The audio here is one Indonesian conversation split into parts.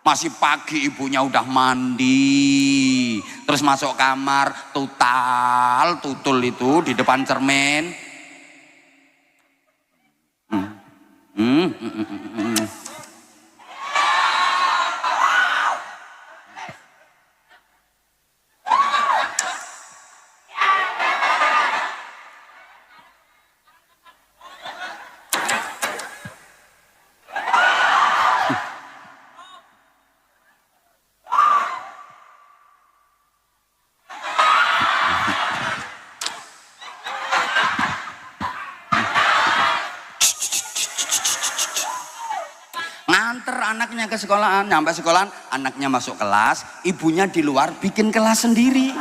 Masih pagi ibunya udah mandi, terus masuk kamar, tutul itu di depan cermin. Nganter anaknya ke sekolahan, nyampe sekolahan, anaknya masuk kelas, ibunya di luar bikin kelas sendiri.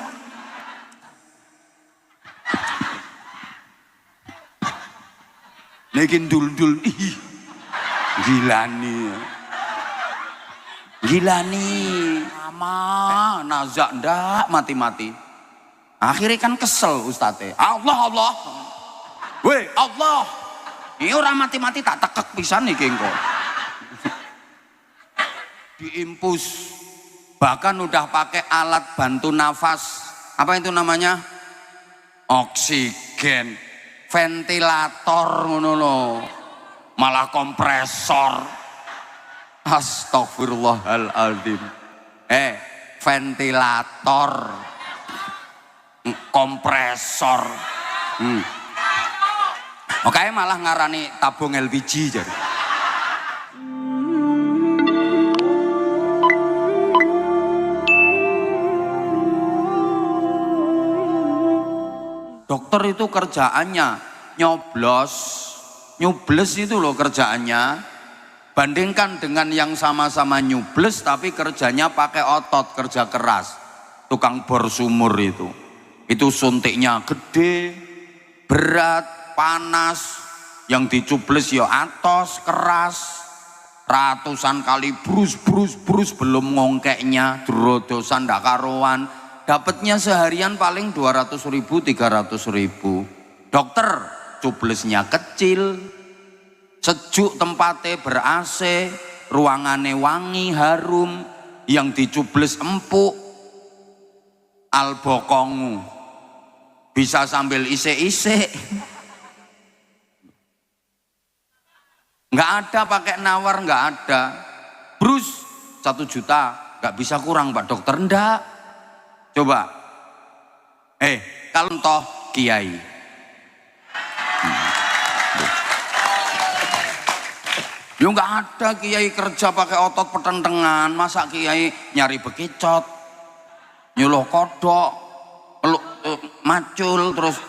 Bikin dul-dul, ih, gila nih, mama, nazak ndak mati-mati. Akhirnya kan kesel ustadz, Allah, weh Allah, ini orang mati-mati tak tekek pisan nih kengko. Diimpus, bahkan udah pakai alat bantu nafas, apa itu namanya, oksigen, ventilator ngono lho, malah kompresor. Astagfirullahaladzim. Ventilator, kompresor. Oke, malah ngarani tabung LPG jadi. Dokter itu kerjaannya nyubles itu loh kerjaannya. Bandingkan dengan yang sama-sama nyubles tapi kerjanya pakai otot, kerja keras. Tukang bor sumur itu suntiknya gede, berat, panas. Yang dicubles ya atos, keras. Ratusan kali brus belum ngongkeknya, drodosan ndak karuan. Dapatnya seharian paling 200.000, 300.000. Dokter cublesnya kecil, sejuk tempatnya ber-AC, ruangannya wangi, harum, yang dicubles empuk, albokongu, bisa sambil isek-isek. Nggak ada pakai nawar, nggak ada. Brus 1 juta, nggak bisa kurang Pak Dokter, ndak. Coba, kalau toh kiai, yo nggak ada kiai kerja pakai otot petentengan, masa kiai nyari bekicot, nyuluh kodok, macul, terus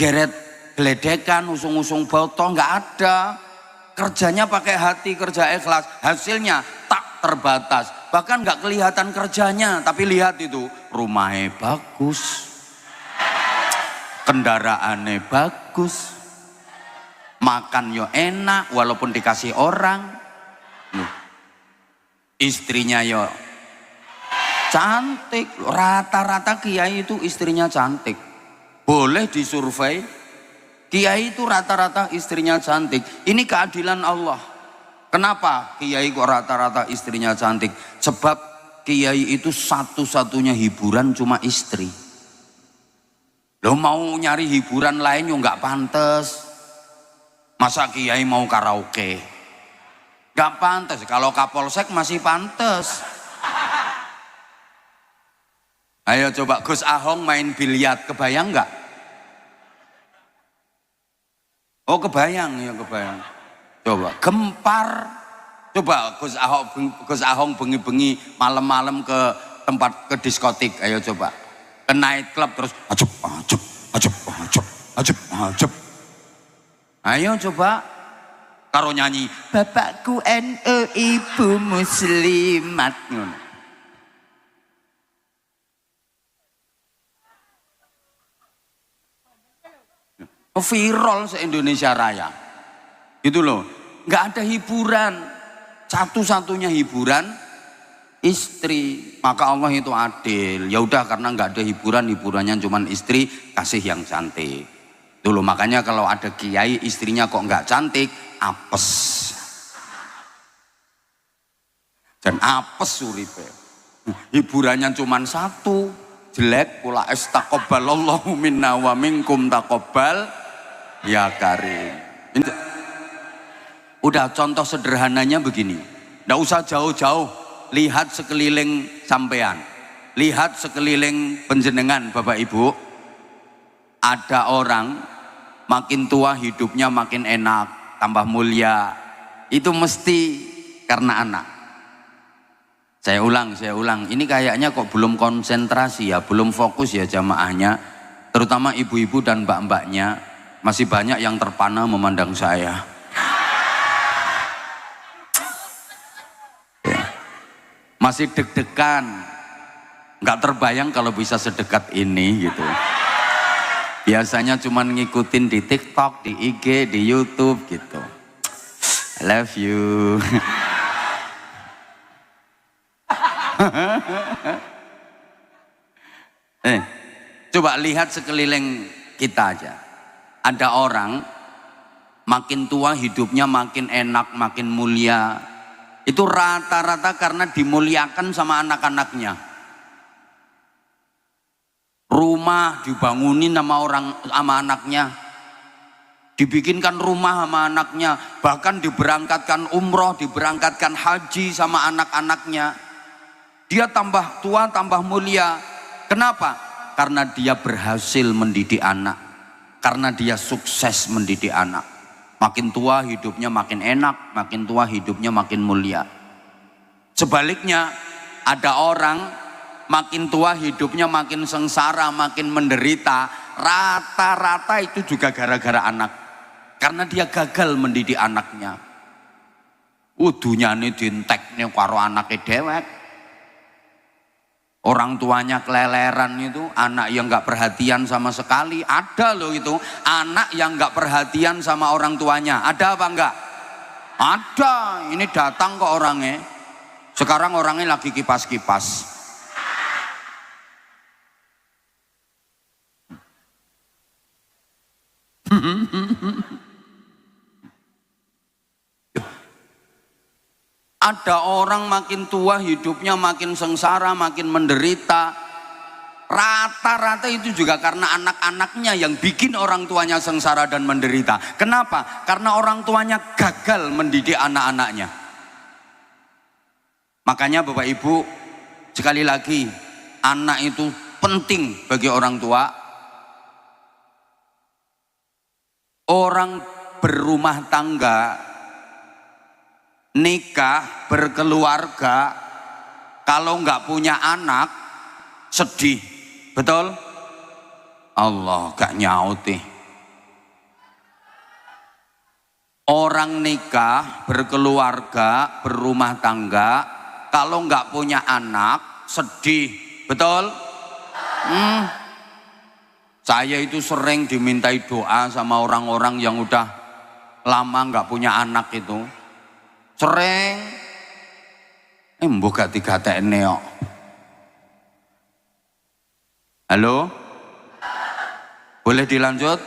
geret geledekan, usung-usung botol, nggak ada. Kerjanya pakai hati, kerja ikhlas, hasilnya tak terbatas. Bahkan nggak kelihatan kerjanya, tapi lihat itu, rumahnya bagus, kendaraannya bagus, makan yo enak walaupun dikasih orang, istrinya yo cantik. Rata-rata kiai itu istrinya cantik, boleh disurvei. Kiai itu rata-rata istrinya cantik. Ini keadilan Allah. Kenapa kiai kok rata-rata istrinya cantik? Sebab kiai itu satu-satunya hiburan cuma istri. Lo mau nyari hiburan lain yo nggak pantas. Masa kiai mau karaoke? Nggak pantas. Kalau Kapolsek masih pantas. Ayo coba Gus Ahong main biliar, kebayang nggak? Oh kebayang, ya kebayang. Coba gempar, coba Gus Ahong bengi-bengi malam-malam ke tempat, ke diskotik, ayo coba ke night club terus ajep. Ayo coba karo nyanyi bapakku NU ibu muslimat. Viral se-Indonesia Raya gitu loh. Nggak ada hiburan, satu-satunya hiburan istri. Maka Allah itu adil. Ya udah, karena nggak ada hiburan, hiburannya cuman istri, kasih yang cantik dulu. Makanya kalau ada kiai istrinya kok nggak cantik, apes. Dan apes uripe. Hiburannya cuma satu, jelek pula. Astaqabbalallahu minna wa minkum taqabbal ya karim. Udah contoh sederhananya begini. Nggak usah jauh-jauh, lihat sekeliling sampean, lihat sekeliling penjenengan Bapak Ibu. Ada orang makin tua hidupnya makin enak, tambah mulia. Itu mesti karena anak. Saya ulang. Ini kayaknya kok belum konsentrasi ya, belum fokus ya jamaahnya. Terutama ibu-ibu dan mbak-mbaknya. Masih banyak yang terpana memandang saya. Masih deg-degan. Nggak terbayang kalau bisa sedekat ini gitu. Biasanya cuman ngikutin di TikTok, di IG, di YouTube gitu. I love you. Coba lihat sekeliling kita aja. Ada orang makin tua hidupnya makin enak, makin mulia. Itu rata-rata karena dimuliakan sama anak-anaknya. Rumah dibangunin sama anaknya. Dibikinkan rumah sama anaknya. Bahkan diberangkatkan umroh, diberangkatkan haji sama anak-anaknya. Dia tambah tua, tambah mulia. Kenapa? Karena dia berhasil mendidik anak. Karena dia sukses mendidik anak. Makin tua hidupnya makin enak, makin tua hidupnya makin mulia. Sebaliknya, ada orang makin tua hidupnya makin sengsara, makin menderita. Rata-rata itu juga gara-gara anak. Karena dia gagal mendidik anaknya. Dunyane dientekne karo anake dewek. Orang tuanya keleleran itu, anak yang gak perhatian sama sekali. Ada loh itu, anak yang gak perhatian sama orang tuanya. Ada apa enggak? Ada, ini datang kok orangnya. Sekarang orangnya lagi kipas-kipas. Ada orang makin tua hidupnya makin sengsara, makin menderita. Rata-rata itu juga karena anak-anaknya yang bikin orang tuanya sengsara dan menderita. Kenapa? Karena orang tuanya gagal mendidik anak-anaknya. Makanya Bapak Ibu, sekali lagi, anak itu penting bagi orang tua. Orang berumah tangga, nikah, berkeluarga, kalau nggak punya anak sedih, betul? Allah gak nyauti. Orang nikah, berkeluarga, berumah tangga, kalau nggak punya anak sedih, betul? Saya itu sering dimintai doa sama orang-orang yang udah lama nggak punya anak itu. Sering mbok gak digatekne kok. Halo? Boleh dilanjut?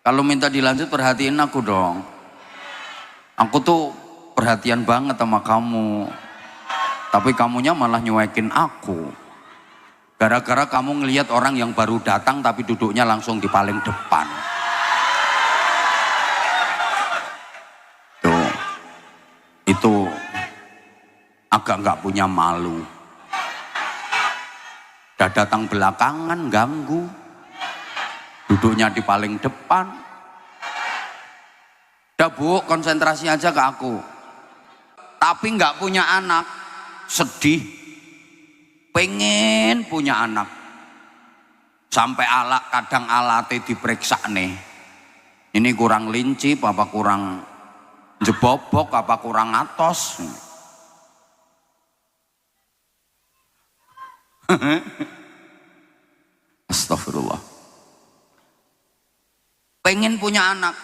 Kalau minta dilanjut perhatiin aku dong. Aku tuh perhatian banget sama kamu. Tapi kamunya malah nyuekin aku. Gara-gara kamu ngelihat orang yang baru datang tapi duduknya langsung di paling depan. Itu agak nggak punya malu. Udah datang belakangan ganggu, duduknya di paling depan. Udah Bu, konsentrasi aja ke aku. Tapi nggak punya anak, sedih. Pengen punya anak. Sampai kadang alatnya diperiksa nih. Ini kurang lincip apa kurang jebobok apa kurang atos. Astagfirullah. Pengen punya anak,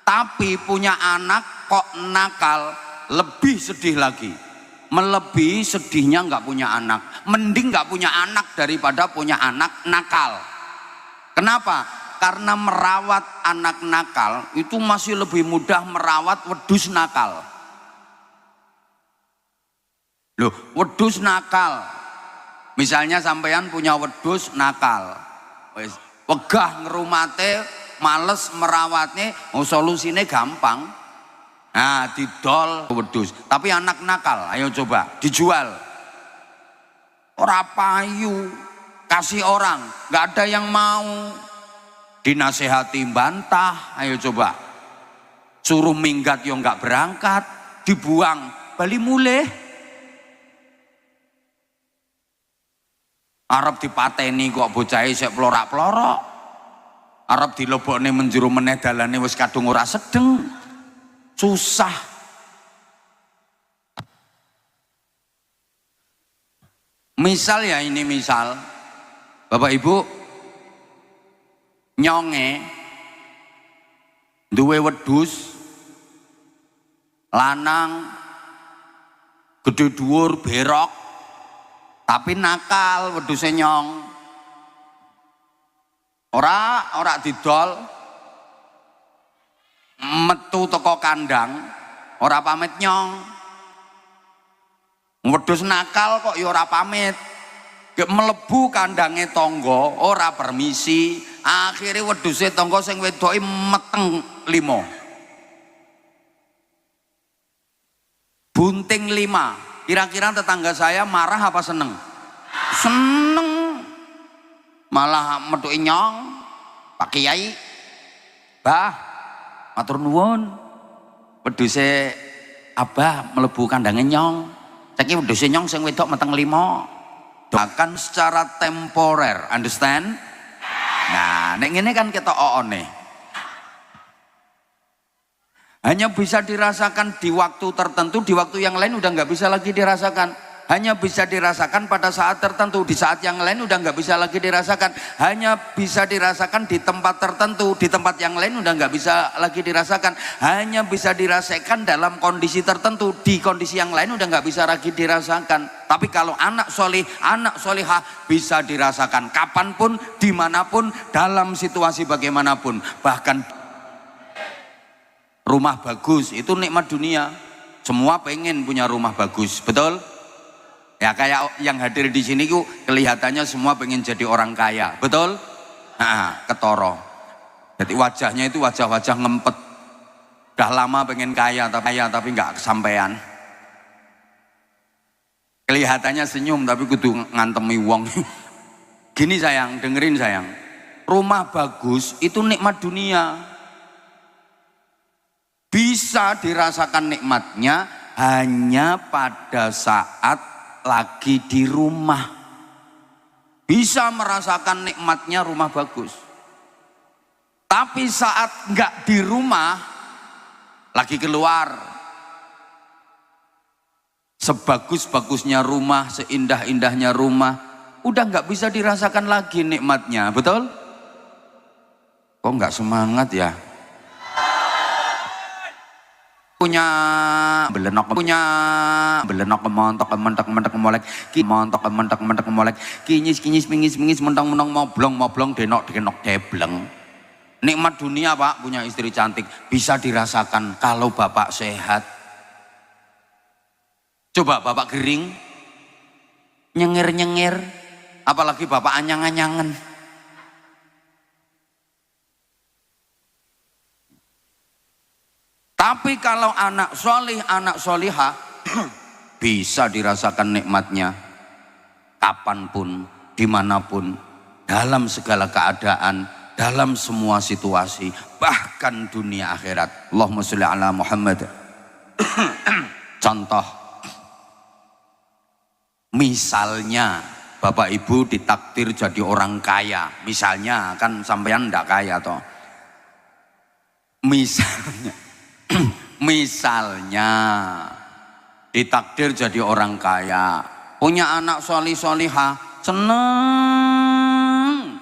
tapi punya anak kok nakal, lebih sedih lagi. Melebihi sedihnya nggak punya anak. Mending nggak punya anak daripada punya anak nakal. Kenapa? Karena merawat anak nakal itu masih lebih mudah merawat wedus nakal. Loh, wedhus nakal. Misalnya sampean punya wedhus nakal. Wis wegah ngrumate, males merawatnya, solusine gampang. Nah, didol wedhus. Tapi anak nakal, ayo coba dijual. Ora payu, kasih orang, nggak ada yang mau. Dinasehati bantah, ayo coba. Suruh minggat yo nggak berangkat, dibuang, bali mulih. Arab dipateni kok bocah sik plorak-plorok. Arab dilebokne menjero meneh dalane wis kadung ora sedeng. Susah. Misal ya ini misal. Bapak Ibu nyonge duwe wedhus lanang gede dhuwur berok. Tapi nakal wedhuse nyong. Ora didol. Metu teko kandang, ora pamit nyong. Wedhus nakal kok ya ora pamit. Gek mlebu kandange tangga, ora permisi. Akhire wedhuse tangga sing wedoke meteng 5. Bunting 5. Kira-kira tetangga saya marah apa seneng? Seneng. Malah metuki nyong. Pak Kiai, Bah, matur nuwun. Wedhuse Abah mlebu kandange nyong. Saiki wedhuse nyong sing wedok meteng 5. Bahkan secara temporer, understand? Nah, nek ngene kan ketok oone. Hanya bisa dirasakan di waktu tertentu, di waktu yang lain udah nggak bisa lagi dirasakan. Hanya bisa dirasakan pada saat tertentu, di saat yang lain udah nggak bisa lagi dirasakan. Hanya bisa dirasakan di tempat tertentu, di tempat yang lain udah nggak bisa lagi dirasakan. Hanya bisa dirasakan dalam kondisi tertentu, di kondisi yang lain udah nggak bisa lagi dirasakan. Tapi kalau anak solih, anak solihah bisa dirasakan kapanpun, dimanapun, dalam situasi bagaimanapun. Bahkan rumah bagus itu nikmat dunia. Semua pengen punya rumah bagus, betul? Ya kayak yang hadir di sini ku kelihatannya semua pengen jadi orang kaya, betul? Nah, ketoro. Jadi wajahnya itu wajah-wajah ngempet. Udah lama pengen kaya tapi nggak kesampaian. Kelihatannya senyum tapi kudu ngantemi wong. Gini sayang, dengerin sayang. Rumah bagus itu nikmat dunia. Bisa dirasakan nikmatnya hanya pada saat lagi di rumah. Bisa merasakan nikmatnya rumah bagus. Tapi saat nggak di rumah, lagi keluar, sebagus-bagusnya rumah, seindah-indahnya rumah, udah nggak bisa dirasakan lagi nikmatnya, betul? Kok nggak semangat ya? Punya belenok mentok molek mentok molek kinyis mingis mentang moblong denok debleng. Nikmat dunia Pak, punya istri cantik bisa dirasakan kalau Bapak sehat. Coba Bapak gering nyengir apalagi Bapak anyang-anyangan. Tapi kalau anak solih, anak solihah bisa dirasakan nikmatnya kapanpun, dimanapun, dalam segala keadaan, dalam semua situasi, bahkan dunia akhirat. Allahumma sholli ala Muhammad. Contoh, misalnya Bapak Ibu ditakdir jadi orang kaya, misalnya kan sampean ndak kaya toh. Misalnya ditakdir jadi orang kaya, punya anak solih solihah, seneng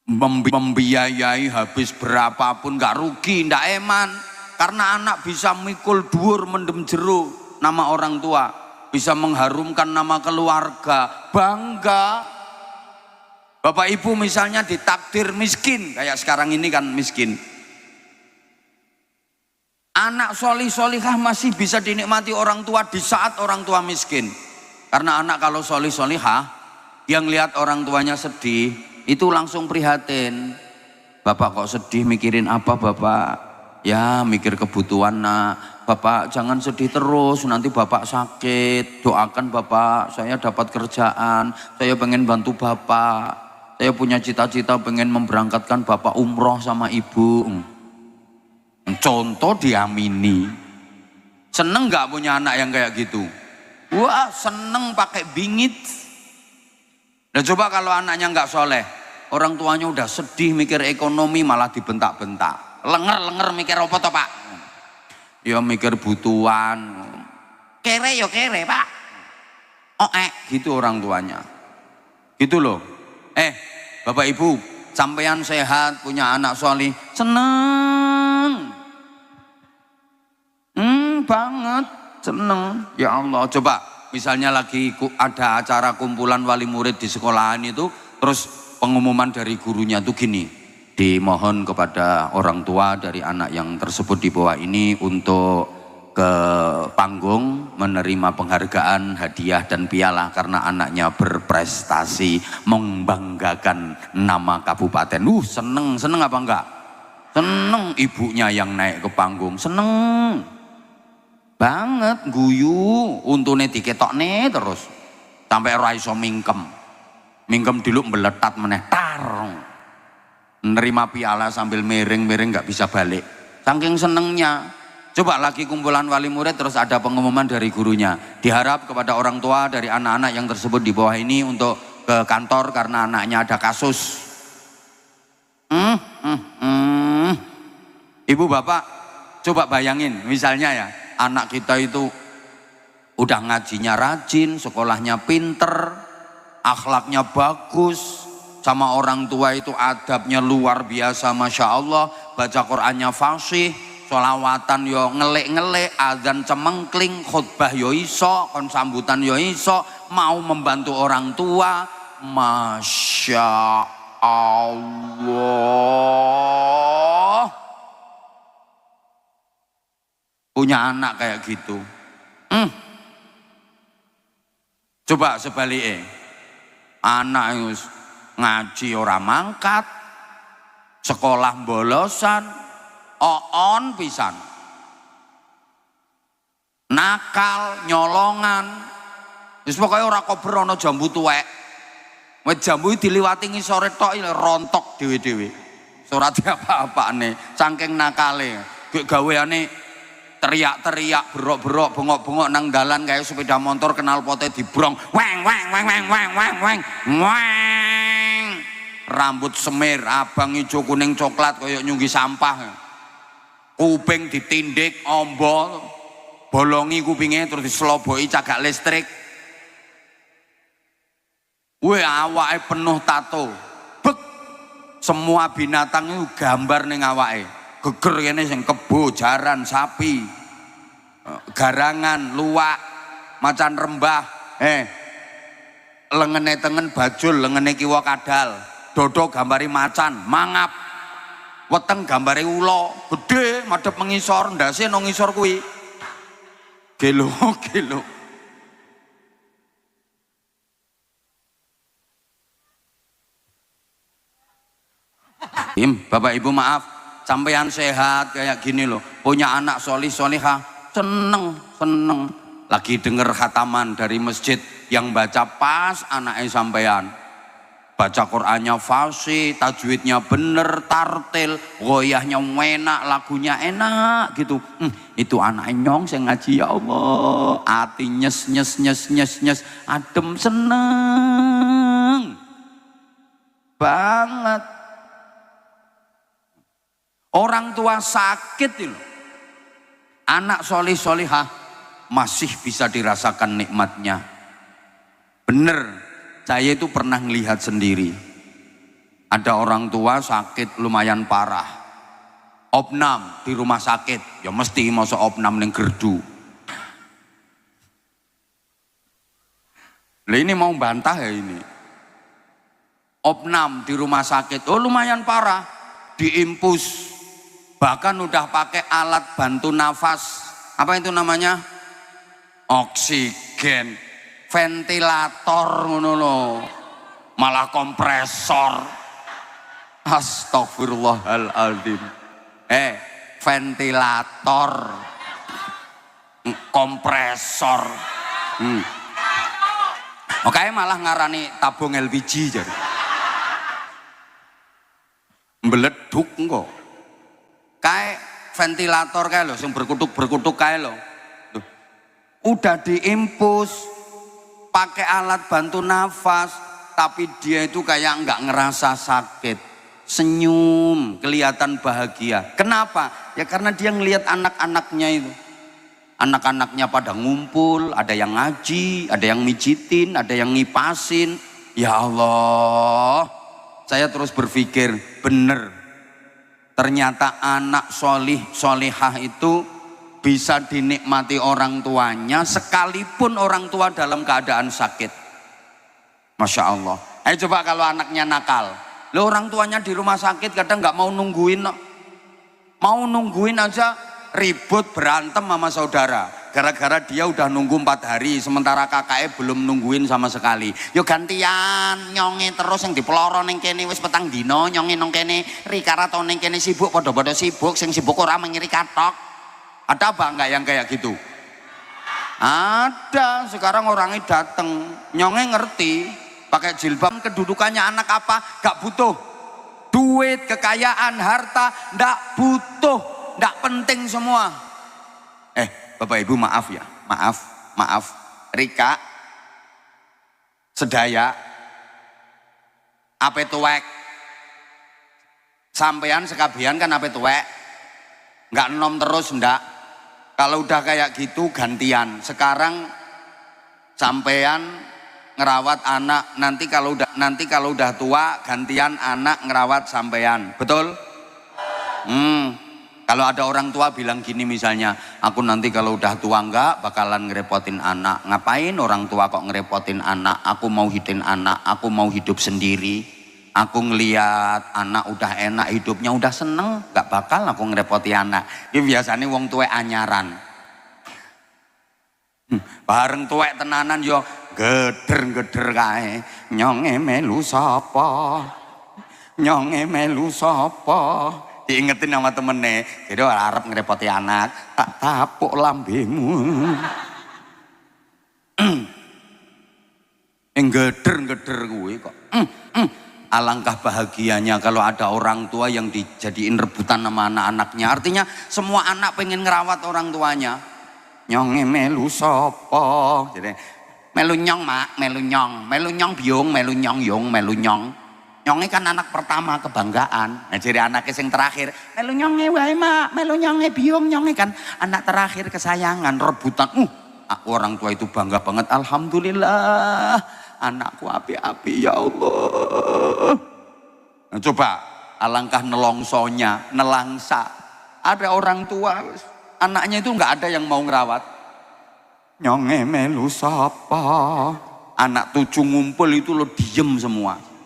membiayai habis berapapun gak rugi, ndak eman, karena anak bisa mikul dhuwur mendem jero nama orang tua, bisa mengharumkan nama keluarga, bangga. Bapak Ibu misalnya ditakdir miskin, kayak sekarang ini kan miskin. Anak solih solihah masih bisa dinikmati orang tua di saat orang tua miskin. Karena anak kalau solih solihah, yang lihat orang tuanya sedih, itu langsung prihatin. Bapak kok sedih, mikirin apa bapak? Ya mikir kebutuhan nak. Bapak jangan sedih terus, nanti bapak sakit. Doakan bapak, saya dapat kerjaan, saya pengen bantu bapak. Saya punya cita-cita pengen memberangkatkan bapak umroh sama ibu. Contoh diamini. Seneng gak punya anak yang kayak gitu? Wah seneng pakai bingit. Nah coba kalau anaknya nggak soleh, orang tuanya udah sedih mikir ekonomi malah dibentak-bentak. Lenger mikir apa toh pak? Ya mikir butuhan. Kere yo kere pak. Oh gitu orang tuanya. Gitu loh. Bapak ibu, sampean sehat punya anak solih, seneng. Banget seneng. Ya Allah, coba misalnya lagi ada acara kumpulan wali murid di sekolahan itu, terus pengumuman dari gurunya tuh gini, dimohon kepada orang tua dari anak yang tersebut di bawah ini untuk ke panggung menerima penghargaan, hadiah dan piala karena anaknya berprestasi membanggakan nama kabupaten. Seneng apa enggak? Seneng ibunya yang naik ke panggung, seneng banget, guyu untune diketokne terus sampai ora iso mingkem diluk meletat meneh tar, nerima piala sambil miring-miring nggak bisa balik saking senengnya. Coba lagi kumpulan wali murid terus ada pengumuman dari gurunya, diharap kepada orang tua dari anak-anak yang tersebut di bawah ini untuk ke kantor karena anaknya ada kasus. Ibu bapak coba bayangin misalnya ya, anak kita itu udah ngajinya rajin, sekolahnya pinter, akhlaknya bagus, sama orang tua itu adabnya luar biasa, masya Allah, baca Qurannya fasih, sholawatan yo ngelek-ngelek, azan cemengkling, khutbah yo iso, kon sambutan yo iso, mau membantu orang tua, masya Allah. Punya anak kayak gitu. Coba sebaliknya, anak yang ngaji ora mangkat, sekolah bolosan, oon pisan, nakal, nyolongan, wis pokoknya ora kober ana jambu tuwek. Wis jambu diliwati ngisore tok rontok dhewe-dhewe. Ora apa-apane, saking nakale, gek gaweane teriak-teriak, berok-berok, bengok-bengok nang dalan kayak sepeda motor kenal pote dibrong, weng weng weng weng weng weng weng weng, rambut semir, abang hijau kuning coklat kayak nyunggi sampah, kuping ditindik, ombo, bolongi kupingnya terus diseloboi cagak listrik, awake penuh tato, bek, semua binatang itu gambar ning awake. Geger kene sing kebo, jaran, sapi, garangan, luwak, macan rembah, lengene tengen bajul, lengene kiwa kadal, dodo gambari macan, mangap, weteng gambari ulo, gede, madhep mengisor, ndase nang ngisor kuwi. Gelo. Bapak Ibu maaf, sampean sehat kayak gini loh, punya anak solih solihah, seneng. Lagi denger khataman dari masjid yang baca pas anaknya sampean, baca Qur'annya fasih, tajwidnya bener, tartil, goyahnya enak, lagunya enak gitu. Itu anak nyong saya ngaji, ya Allah, hati nyes, adem, seneng banget. Orang tua sakit itu, anak solih solihah masih bisa dirasakan nikmatnya. Bener, saya itu pernah melihat sendiri. Ada orang tua sakit lumayan parah, opnam di rumah sakit, ya mesti masuk opnam ning gerdu. Lah ini mau bantah ya ini. Opnam di rumah sakit, oh lumayan parah, diimpus bahkan udah pakai alat bantu nafas, apa itu namanya, oksigen, ventilator ngono lho, malah kompresor. Astagfirullahaladzim. Ventilator, kompresor. Makanya malah ngarani tabung LPG jadi. Meleduk kok. Kayak ventilator kayak lo, yang berkutuk kayak lo. Udah diimpus, pakai alat bantu nafas, tapi dia itu kayak nggak ngerasa sakit, senyum, kelihatan bahagia. Kenapa? Ya karena dia ngelihat anak-anaknya itu. Anak-anaknya pada ngumpul, ada yang ngaji, ada yang mijitin, ada yang ngipasin. Ya Allah, saya terus berpikir, bener. Ternyata anak solihah itu bisa dinikmati orang tuanya sekalipun orang tua dalam keadaan sakit. Masya Allah. Ayo coba kalau anaknya nakal, lo orang tuanya di rumah sakit kadang nggak mau nungguin, mau nungguin aja ribut berantem sama saudara. Gara-gara dia udah nunggu 4 hari, sementara kakaknya belum nungguin sama sekali. Yo gantian nyonge terus yang dipeloro neng kene wis petang dino nyonge nong kene, Rika atau neng kene sibuk podo-podo sibuk, sing sibuk orang mengiri katok. Ada apa enggak yang kayak gitu? Ada. Sekarang orangnya dateng nyonge ngerti, pakai jilbab. Kedudukannya anak apa? Gak butuh duit, kekayaan, harta, ndak butuh, ndak penting semua. Bapak Ibu maaf ya, maaf, Rika, sedaya, apa tuwek, sampean sekabian kan apa tuwek, nggak enom terus ndak. Kalau udah kayak gitu gantian. Sekarang sampean ngerawat anak, nanti kalau udah tua gantian anak ngerawat sampean, betul? Kalau ada orang tua bilang gini misalnya, aku nanti kalau udah tua enggak bakalan ngerepotin anak. Ngapain orang tua kok ngerepotin anak? Aku mau hidupin anak, aku mau hidup sendiri. Aku ngeliat anak udah enak hidupnya, udah seneng, gak bakal aku ngerepoti anak. Ini biasanya wong tuwek anyaran. Bareng tuwek tenanan yo geder-geder kae. Nyonge melu sapa? Nyonge melu sapa? Diingetin sama temennya, jadi harap ngerepoti anak, tak tapuk lambemu. Ngeder-ngeder gue kok. Alangkah bahagianya kalau ada orang tua yang dijadiin rebutan sama anak-anaknya. Artinya semua anak pengen ngerawat orang tuanya. Nyonge melu sopo. Jadi melu nyong mak, melu nyong biung, melu nyong yung, melu nyong. Nyonge kan anak pertama kebanggaan. Nah jadi anaknya yang terakhir, melu nyonge wae mak, melu nyonge biung, nyonge kan anak terakhir kesayangan, rebutan. Orang tua itu bangga banget, alhamdulillah anakku api-api ya Allah. Nah, coba alangkah nelongsonya, nelangsa. Ada orang tua, anaknya itu nggak ada yang mau ngerawat. Nyonge melu sapa. Anak 7 ngumpul itu lo diem semua.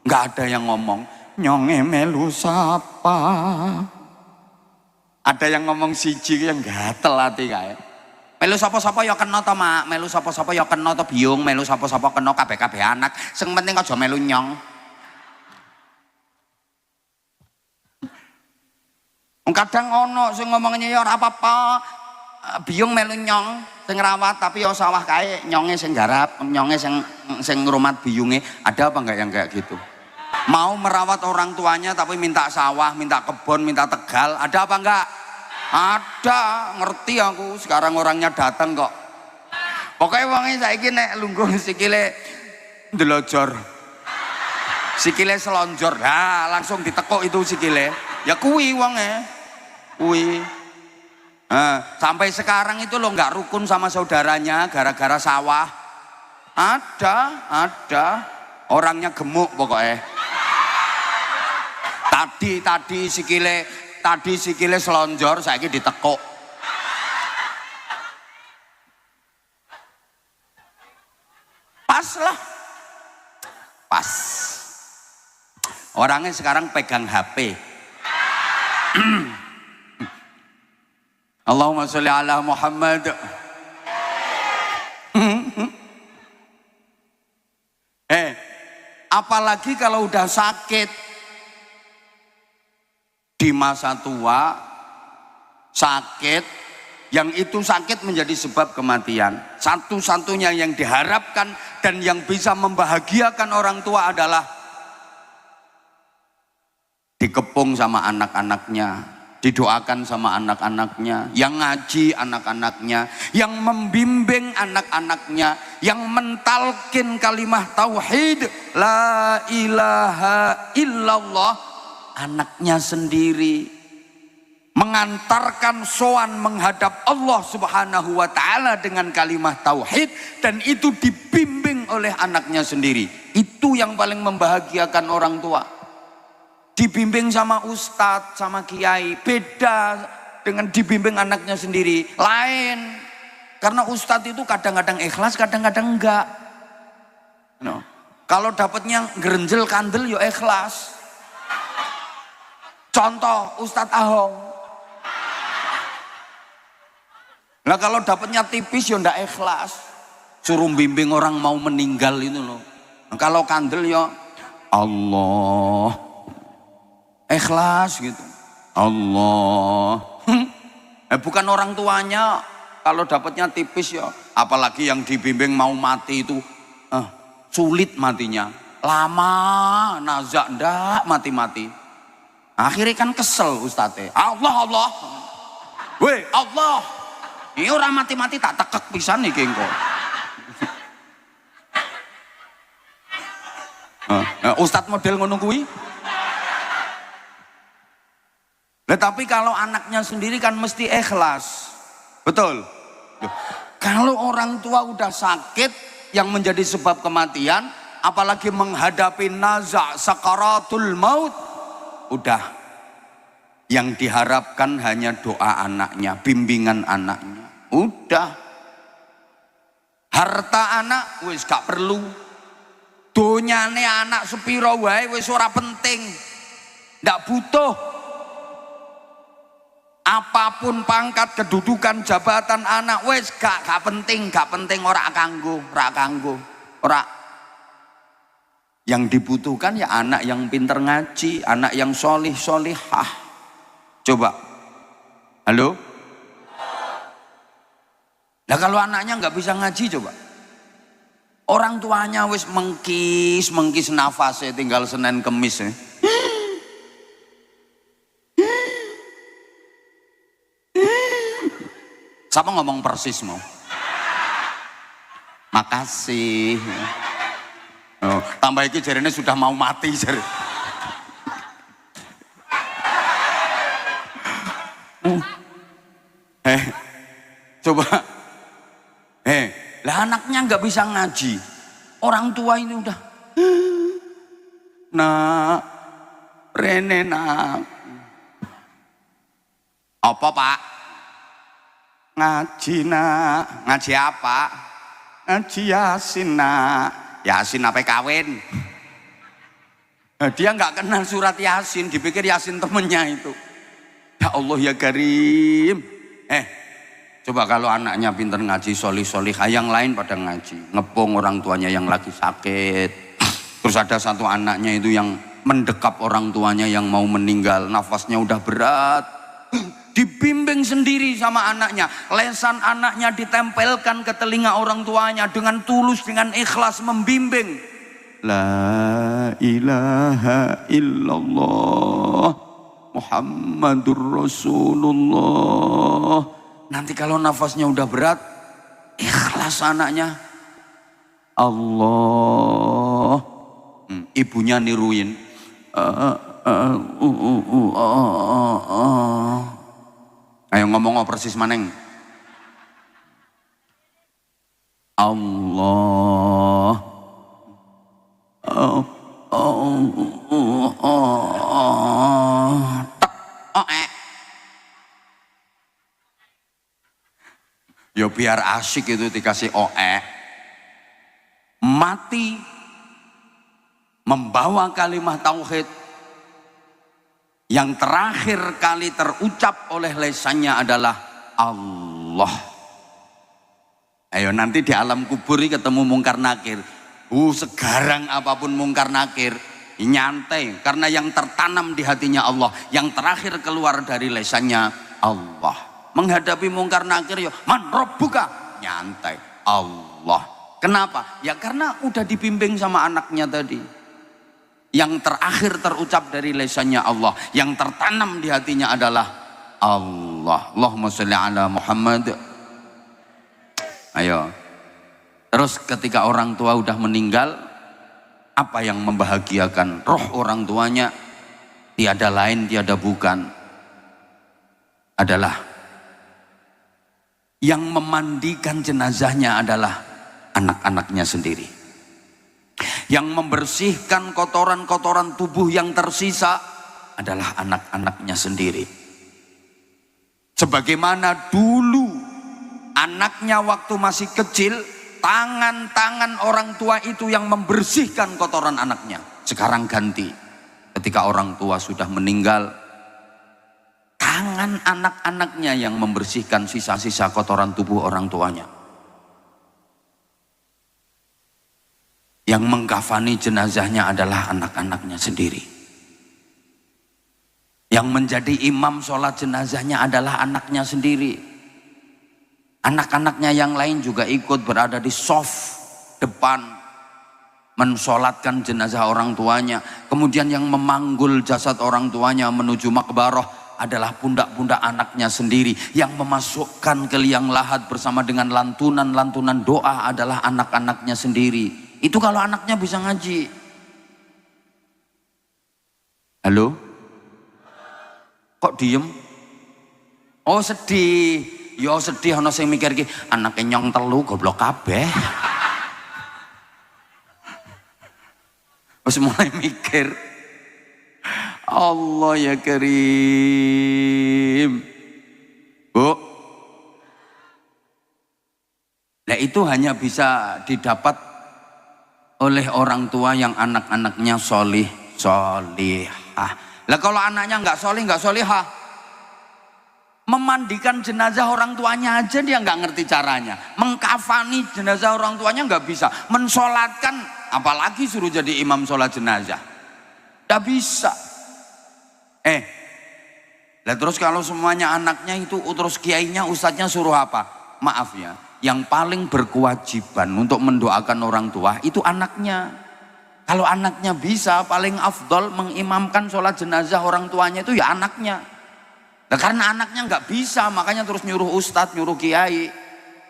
Nggak ada yang ngomong, nyonge melu sapa. Ada yang ngomong siji yang gatel hati kayak. Melu sapa-sapa ya kena to mak, melu sapa-sapa ya kena to biung, melu sapa-sapa kena kabeh-kabeh anak. Sing penting aja melu nyong. Kadang ono sing ngomongnya ya ora apa-apa, biung melu nyong, sing rawat tapi ya sawah kae, nyonge sing garap, nyonge sing ngrumat biunge. Ada apa enggak yang kayak gitu? Mau merawat orang tuanya tapi minta sawah, minta kebun, minta tegal, ada apa enggak? Ada, ngerti aku. Sekarang orangnya datang kok. Pokoknya wongnya saiki nek lungguh sikile ndelojor, sikile selonjor, nah langsung ditekuk itu sikile. Ya kuwi wongnya, kuwi. Sampai sekarang itu lo nggak rukun sama saudaranya gara-gara sawah. Ada. Orangnya gemuk pokoknya. Tadi sikile selonjor, saiki ditekuk. Pas lah. Pas. Orangnya sekarang pegang HP. Allahumma sholli ala Muhammad. Apalagi kalau udah sakit di masa tua, sakit yang itu sakit menjadi sebab kematian. Satu-satunya yang diharapkan dan yang bisa membahagiakan orang tua adalah dikepung sama anak-anaknya, didoakan sama anak-anaknya, yang ngaji anak-anaknya, yang membimbing anak-anaknya, yang mentalkin kalimah tauhid la ilaha illallah anaknya sendiri, mengantarkan sowan menghadap Allah Subhanahu wa taala dengan kalimah tauhid, dan itu dibimbing oleh anaknya sendiri. Itu yang paling membahagiakan orang tua. Dibimbing sama ustadz, sama kiai, beda dengan dibimbing anaknya sendiri. Lain, karena ustadz itu kadang-kadang ikhlas, kadang-kadang enggak. No. Kalau dapatnya gerenjel kandel ya ikhlas. Contoh Ustadz Ahong. Nah kalau dapatnya tipis ya ndak ikhlas. Suruh bimbing orang mau meninggal itu loh. Nah, kalau kandel ya Allah. Ikhlas gitu. Allah. Bukan orang tuanya. Kalau dapatnya tipis ya. Apalagi yang dibimbing mau mati itu sulit matinya. Lama nazak ndak mati-mati. Akhirnya kan kesel ustadz. Allah. Weh Allah. Ini orang mati-mati tak tekek pisan nih kengko. Ustadz model ngono kuwi. Tapi kalau anaknya sendiri kan mesti ikhlas. Betul. Kalau orang tua udah sakit yang menjadi sebab kematian, apalagi menghadapi naza sakaratul maut, udah yang diharapkan hanya doa anaknya, bimbingan anaknya. Udah. Harta anak wis gak perlu. Donyane anak sepiro wae wis ora penting. Ndak butuh. Apapun pangkat, kedudukan, jabatan anak wis gak penting, ora kanggo. Ora. Yang dibutuhkan ya anak yang pinter ngaji, anak yang solihah. Coba. Halo? Nah kalau anaknya nggak bisa ngaji coba. Orang tuanya wis mengkis nafasnya tinggal Senin Kemis. Siapa ngomong persis mau? Makasih. Oh, tambah iki jarene sudah mau mati jare. Coba. Lah anaknya nggak bisa ngaji. Orang tua ini udah. Nak, Rene nak. Apa pak? Ngaji nak. Ngaji apa? Ngaji Yasin nak. Yasin apa kawin? Dia nggak kenal surat Yasin, dipikir Yasin temennya itu. Ya Allah ya Karim. Coba kalau anaknya pinter ngaji, solihah, yang lain pada ngaji, ngepung orang tuanya yang lagi sakit. Terus ada satu anaknya itu yang mendekap orang tuanya yang mau meninggal, nafasnya udah berat. Dibimbing sendiri sama anaknya, lesan anaknya ditempelkan ke telinga orang tuanya dengan tulus, dengan ikhlas membimbing. La ilaha illallah Muhammadur Rasulullah. Nanti kalau nafasnya udah berat, ikhlas anaknya. Allah. Ibunya niruin. Ayo ngomong persis maneng. Allah. Ya biar asyik itu dikasih mati membawa kalimat tauhid yang terakhir kali terucap oleh lesannya adalah Allah. Ayo nanti di alam kubur ketemu mungkar nakir. Segarang apapun mungkar nakir, nyantai karena yang tertanam di hatinya Allah, yang terakhir keluar dari lesannya Allah. Menghadapi mungkar nakir ya man rabbuka, nyantai Allah. Kenapa? Ya karena udah dibimbing sama anaknya tadi. Yang terakhir terucap dari lesannya Allah, yang tertanam di hatinya adalah Allah. Allahumma sholli ala Muhammad. Ayo. Terus ketika orang tua udah meninggal, apa yang membahagiakan roh orang tuanya? Tiada lain, tiada bukan, adalah yang memandikan jenazahnya adalah anak-anaknya sendiri. Yang membersihkan kotoran-kotoran tubuh yang tersisa adalah anak-anaknya sendiri. Sebagaimana dulu anaknya waktu masih kecil, tangan-tangan orang tua itu yang membersihkan kotoran anaknya. Sekarang ganti, ketika orang tua sudah meninggal, tangan anak-anaknya yang membersihkan sisa-sisa kotoran tubuh orang tuanya. Yang mengkafani jenazahnya adalah anak-anaknya sendiri. Yang menjadi imam sholat jenazahnya adalah anaknya sendiri. Anak-anaknya yang lain juga ikut berada di soft depan mensolatkan jenazah orang tuanya. Kemudian yang memanggul jasad orang tuanya menuju makbaroh adalah pundak-pundak anaknya sendiri. Yang memasukkan ke liang lahat bersama dengan lantunan-lantunan doa adalah anak-anaknya sendiri. Itu kalau anaknya bisa ngaji. Halo? Kok diem? Oh sedih. Yo sedih ana sing mikir iki anake nyong telu goblok kabeh. Wis mulai mikir. Allah ya Karim. Bu. Nah itu hanya bisa didapat oleh orang tua yang anak-anaknya solih, solihah. Lah kalau anaknya nggak solih, nggak solihah, memandikan jenazah orang tuanya aja dia nggak ngerti caranya, mengkafani jenazah orang tuanya nggak bisa, mensolatkan apalagi suruh jadi imam sholat jenazah, nggak bisa. Lah terus kalau semuanya anaknya itu, terus kiainya, ustadznya suruh apa? Maaf ya. Yang paling berkewajiban untuk mendoakan orang tua itu anaknya. Kalau anaknya bisa, paling afdol mengimamkan sholat jenazah orang tuanya itu ya anaknya. Nah, karena anaknya nggak bisa, makanya terus nyuruh ustadz, nyuruh kiai.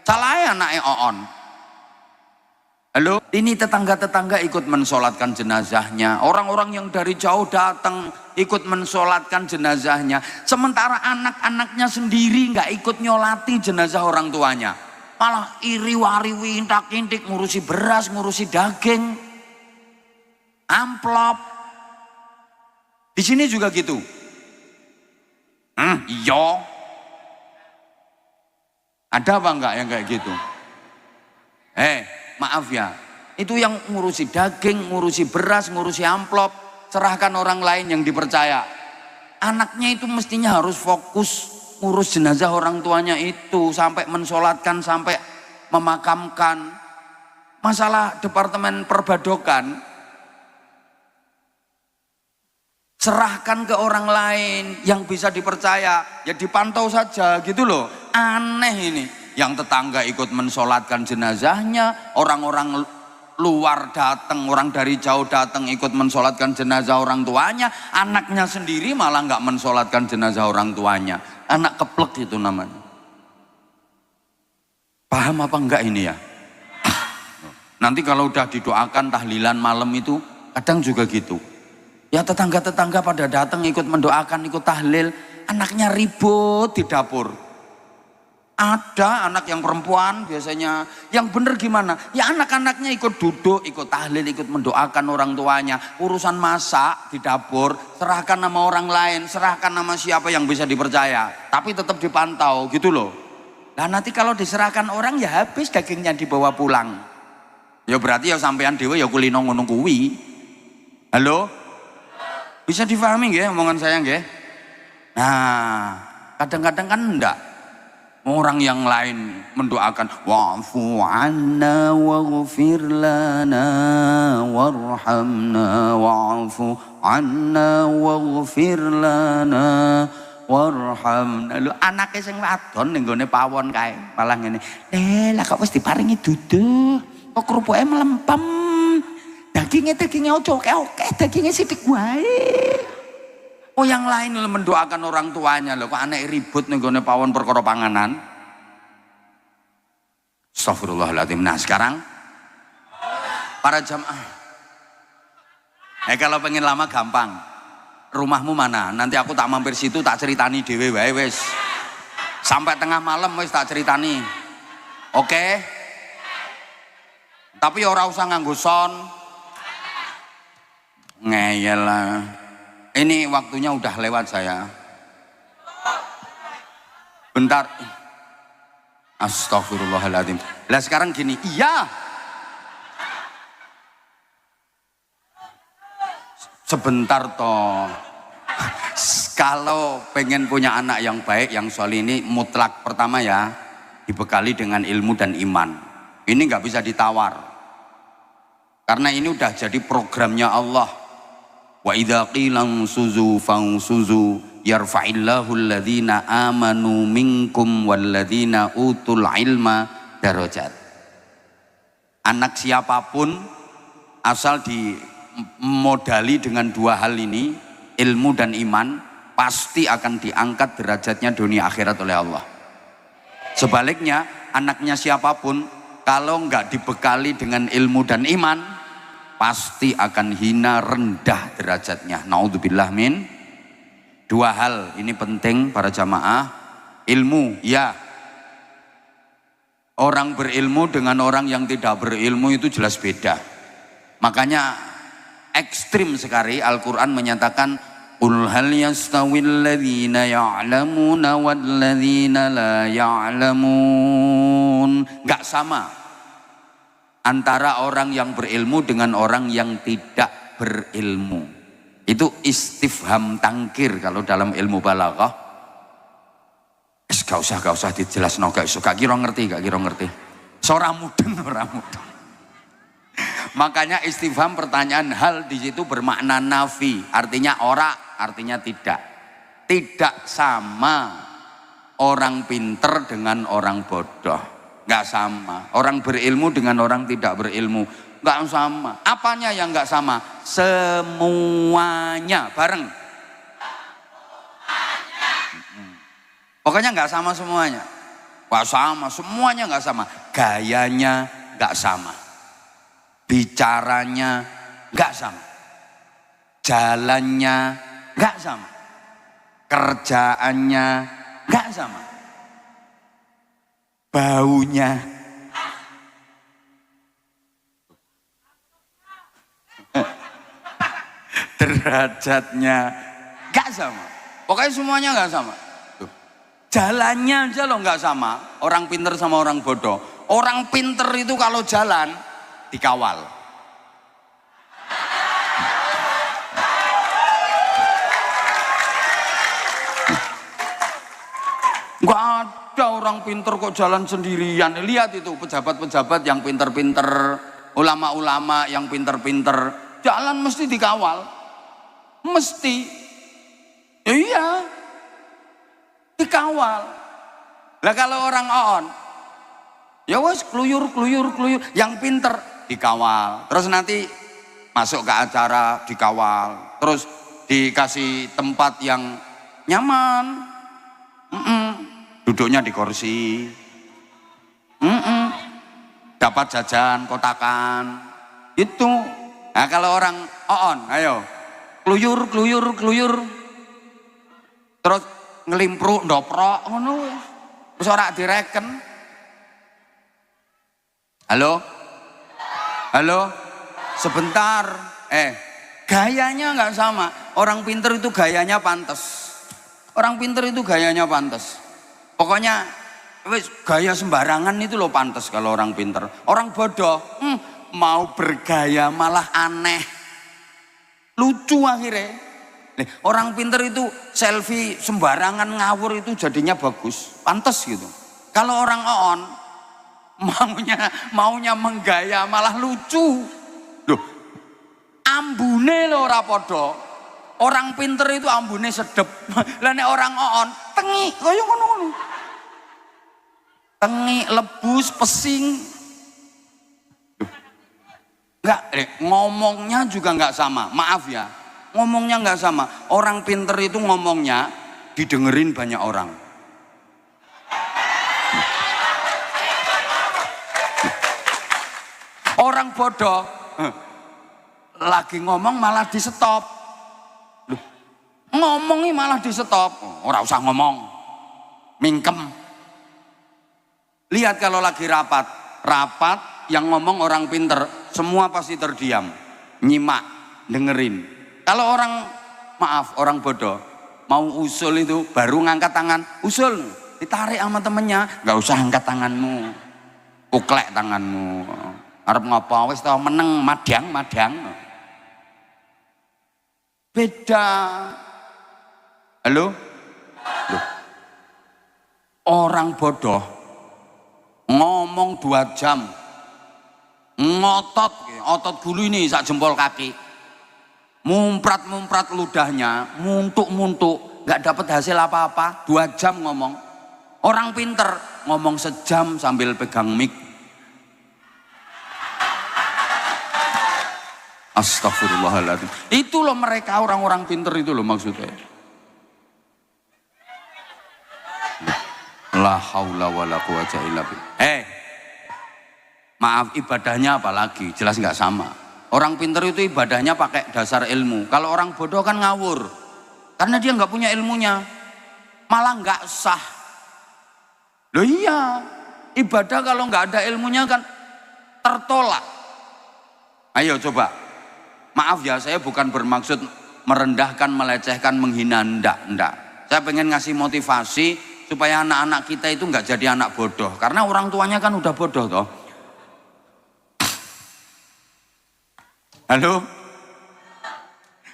Salahnya anaknya oon. Halo, ini tetangga-tetangga ikut mensolatkan jenazahnya. Orang-orang yang dari jauh datang ikut mensolatkan jenazahnya. Sementara anak-anaknya sendiri nggak ikut nyolati jenazah orang tuanya. Malah iri wariwi intak-intik ngurusi beras, ngurusi daging, amplop. Di sini juga gitu. Iya. Ada apa enggak yang kayak gitu? Maaf ya. Itu yang ngurusi daging, ngurusi beras, ngurusi amplop, serahkan orang lain yang dipercaya. Anaknya itu mestinya harus fokus ngurus jenazah orang tuanya itu sampai mensolatkan, sampai memakamkan. Masalah departemen perbadokan serahkan ke orang lain yang bisa dipercaya, ya dipantau saja gitu loh. Aneh ini, yang tetangga ikut mensolatkan jenazahnya, orang-orang luar datang, orang dari jauh datang ikut mensolatkan jenazah orang tuanya, anaknya sendiri malah nggak mensolatkan jenazah orang tuanya. Anak keplek itu namanya. Paham apa enggak ini ya? Nanti kalau udah didoakan tahlilan malam itu kadang juga gitu. Ya tetangga-tetangga pada datang ikut mendoakan, ikut tahlil, anaknya ribut di dapur. Ada anak yang perempuan biasanya, yang bener gimana? Ya anak-anaknya ikut duduk, ikut tahlil, ikut mendoakan orang tuanya. Urusan masak di dapur, serahkan nama orang lain, serahkan nama siapa yang bisa dipercaya. Tapi tetap dipantau gitu loh. Nah nanti kalau diserahkan orang ya habis dagingnya dibawa pulang. Ya berarti ya sampean dewe ya kulino ngono kuwi. Halo? Bisa difahami nggih omongan saya nggih? Nah, kadang-kadang kan enggak. Orang yang lain mendoakan wa'fu 'anna waghfir lana warhamna wa'fu 'anna waghfir lana warhamna. Lho anake sing wadon ning gone pawon kae malah ngene. Lah kok wis diparingi duduh, kok kerupuke melempem. Dagingnya oke, dagingnya sidik wae. Oh yang lain mendoakan orang tuanya loh, kok aneh ribut nih gone pawon perkara panganan. Astagfirullahaladzim. Nah sekarang para jamaah, kalau pengen lama gampang. Rumahmu mana? Nanti aku tak mampir situ tak ceritani dhewe wae wis. Sampai tengah malam wis tak ceritani. Oke? Tapi ora usah nganggo son. Ngeyel lah. Ini waktunya udah lewat saya. Bentar. Astagfirullahaladzim. Lah sekarang gini, iya. Sebentar toh. Kalau pengen punya anak yang baik, yang soleh ini mutlak pertama ya, dibekali dengan ilmu dan iman. Ini nggak bisa ditawar. Karena ini udah jadi programnya Allah. Wa idza qila suzu fansuzu yarfa'illahu alladhina amanu minkum walladhina utul ilma darajat. Anak siapapun asal dimodali dengan dua hal ini, ilmu dan iman, pasti akan diangkat derajatnya dunia akhirat oleh Allah. Sebaliknya anaknya siapapun kalau nggak dibekali dengan ilmu dan iman, pasti akan hina, rendah derajatnya. Naudzubillah min. Dua hal ini penting para jamaah. Ilmu, ya. Orang berilmu dengan orang yang tidak berilmu itu jelas beda. Makanya ekstrim sekali Al-Quran menyatakan Qul hal yastawil ladzina ya'lamuna wal ladzina la ya'lamun. Gak sama antara orang yang berilmu dengan orang yang tidak berilmu. Itu istifham tangkir kalau dalam ilmu balaghah. Gak usah dijelasno, gak kira ngerti. Seorang mudeng. Makanya istifham pertanyaan hal di situ bermakna nafi, artinya ora, artinya tidak. Tidak sama orang pinter dengan orang bodoh. Nggak sama. Orang berilmu dengan orang tidak berilmu nggak sama. Apanya yang nggak sama? Semuanya bareng. Pokoknya nggak sama semuanya. Nggak sama, semuanya nggak sama. Gayanya nggak sama. Bicaranya nggak sama. Jalannya nggak sama. Kerjaannya nggak sama. Baunya derajatnya gak sama. Pokoknya semuanya gak sama. Jalannya aja loh gak sama. Orang pinter sama orang bodoh. Orang pinter itu kalau jalan dikawal. Gak ada orang pinter kok jalan sendirian. Lihat itu pejabat-pejabat yang pinter-pinter, ulama-ulama yang pinter-pinter, jalan mesti dikawal. Mesti. Iya. Dikawal. Lah kalau orang on, ya wes keluyur. Yang pinter dikawal. Terus nanti masuk ke acara dikawal. Terus dikasih tempat yang nyaman. Duduknya di kursi, dapat jajan kotakan, itu. Nah kalau orang on, ayo keluyur, terus ngelimpruk, ndoprok, ngono, terus ora direken. Halo, sebentar, gayanya nggak sama. Orang pinter itu gayanya pantas. Pokoknya gaya sembarangan itu loh pantas kalau orang pinter. Orang bodoh mau bergaya malah aneh, lucu akhirnya. Orang pinter itu selfie sembarangan ngawur itu jadinya bagus, pantas gitu. Kalau orang on maunya menggaya malah lucu. Loh, ambune lho ora padha. Orang pinter itu ambune sedep. Lah nek orang on tengi kaya ngono-ngono. Tengi, lebus, pesing. Enggak, ngomongnya juga enggak sama. Maaf ya, ngomongnya enggak sama. Orang pinter itu ngomongnya didengerin banyak orang. Orang bodoh lagi ngomong malah di stop. Ngomongnya malah di stop. Ora usah ngomong, mingkem. Lihat kalau lagi rapat yang ngomong orang pinter, semua pasti terdiam, nyimak, dengerin. Kalau orang bodoh mau usul itu baru ngangkat tangan, usul, ditarik sama temennya, nggak usah angkat tanganmu, uklek tanganmu. Arep ngapa wis tau meneng madang. Beda. Halo? Loh. Orang bodoh ngomong 2 jam. Otot bulu ini sak jempol kaki. Mumprat ludahnya, muntuk, nggak dapat hasil apa-apa, 2 jam ngomong. Orang pinter ngomong sejam sambil pegang mic. Astagfirullahaladzim. Itu loh mereka orang-orang pinter itu loh maksudnya. La haula wala quwata illa billah. Maaf, ibadahnya apalagi jelas nggak sama. Orang pinter itu ibadahnya pakai dasar ilmu. Kalau orang bodoh kan ngawur, karena dia nggak punya ilmunya, malah nggak sah. Loh iya, ibadah kalau nggak ada ilmunya kan tertolak. Ayo coba, maaf ya, saya bukan bermaksud merendahkan, melecehkan, menghina, ndak. Saya pengen ngasih motivasi supaya anak-anak kita itu nggak jadi anak bodoh, karena orang tuanya kan udah bodoh toh. Halo?